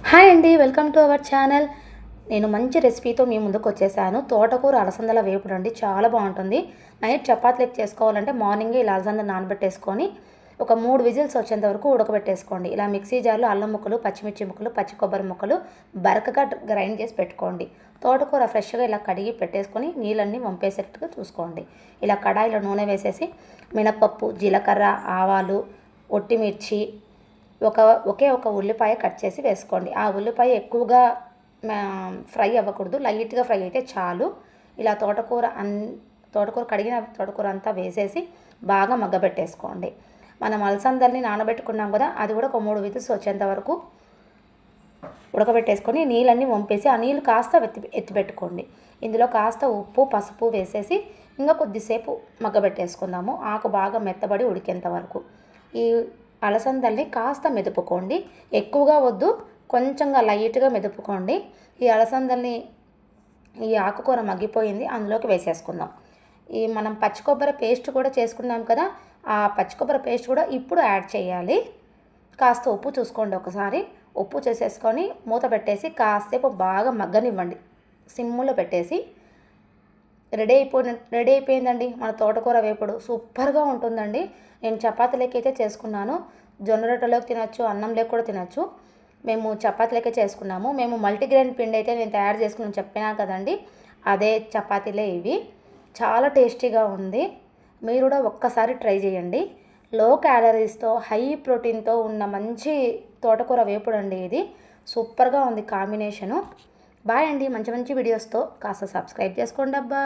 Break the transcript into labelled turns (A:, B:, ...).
A: Hi అండి, welcome to our channel. నేను మంచి రెసిపీతో మీ ముందుకు వచ్చేసాను. తోటకూర అలసందల వేపుడు అండి, చాలా బాగుంటుంది. నైట్ చపాతీలకు చేసుకోవాలంటే మార్నింగే ఇలా అలసంద నానబెట్టేసుకొని ఒక 3 విజిల్స్ వచ్చేంత వరకు ఉడకబెట్టేసుకోండి. ఇలా మిక్సీ జార్లో అల్లం ముక్కలు, పచ్చిమిర్చి ముక్కలు, పచ్చి కొబ్బరి ముక్కలు బరకగా గ్రైండ్ చేసి పెట్టుకోండి. తోటకూర ఫ్రెష్గా ఇలా కడిగి పెట్టేసుకొని నీళ్ళన్నీ వంపేసేట్టుగా చూసుకోండి. ఇలా కడాయిలో నూనె వేసేసి మినపప్పు, జీలకర్ర, ఆవాలు, ఒట్టిమిర్చి, ఒకే ఒక ఉల్లిపాయ కట్ చేసి వేసుకోండి. ఆ ఉల్లిపాయ ఎక్కువగా ఫ్రై అవ్వకూడదు, లైట్గా ఫ్రై అయితే చాలు. ఇలా తోటకూర కడిగిన తోటకూర అంతా వేసేసి బాగా మగ్గబెట్టేసుకోండి. మనం అలసందల్ని నానబెట్టుకున్నాం కదా, అది కూడా ఒక 3 విజిల్స్ వచ్చేంత వరకు ఉడకబెట్టేసుకొని నీళ్ళన్నీ వంపేసి ఆ నీళ్ళు కాస్త ఎత్తిపెట్టుకోండి. ఇందులో కాస్త ఉప్పు, పసుపు వేసేసి ఇంకా కొద్దిసేపు మగ్గబెట్టేసుకుందాము. ఆకు బాగా మెత్తబడి ఉడికేంత వరకు. ఈ అలసందల్ని కాస్త మెదుపుకోండి, ఎక్కువగా వద్దు, కొంచెంగా లైట్గా మెదుపుకోండి. ఈ అలసందల్ని ఈ ఆకుకూర మగ్గిపోయింది, అందులోకి వేసేసుకుందాం. ఈ మనం పచ్చి కొబ్బరి పేస్ట్ కూడా చేసుకున్నాం కదా, ఆ పచ్చి కొబ్బరి పేస్ట్ కూడా ఇప్పుడు యాడ్ చేయాలి. కాస్త ఉప్పు చూసుకోండి, ఒకసారి ఉప్పు చేసేసుకొని మూత పెట్టేసి కాసేపు బాగా మగ్గనివ్వండి. సిమ్ములో పెట్టేసి రెడీ అయిపోయిందండి మన తోటకూర వేపుడు. సూపర్గా ఉంటుందండి. నేను చపాతీలకి అయితే చేసుకున్నాను, జొన్న రొట్టెలోకి తినచ్చు, అన్నంలోకి కూడా తినచ్చు. మేము చపాతీలకే చేసుకున్నాము. మేము మల్టీగ్రెయిన్ పిండి అయితే నేను తయారు చేసుకుని చెప్పినా కదండి, అదే చపాతీలే ఇవి. చాలా టేస్టీగా ఉంది. మీరు కూడా ఒక్కసారి ట్రై చేయండి. లో క్యాలరీస్తో హై ప్రోటీన్తో ఉన్న మంచి తోటకూర వేపుడు అండి ఇది. సూపర్గా ఉంది కాంబినేషను. బాయ్ అండి. మంచి మంచి వీడియోస్తో కాస్త సబ్స్క్రైబ్ చేసుకోండి అబ్బా.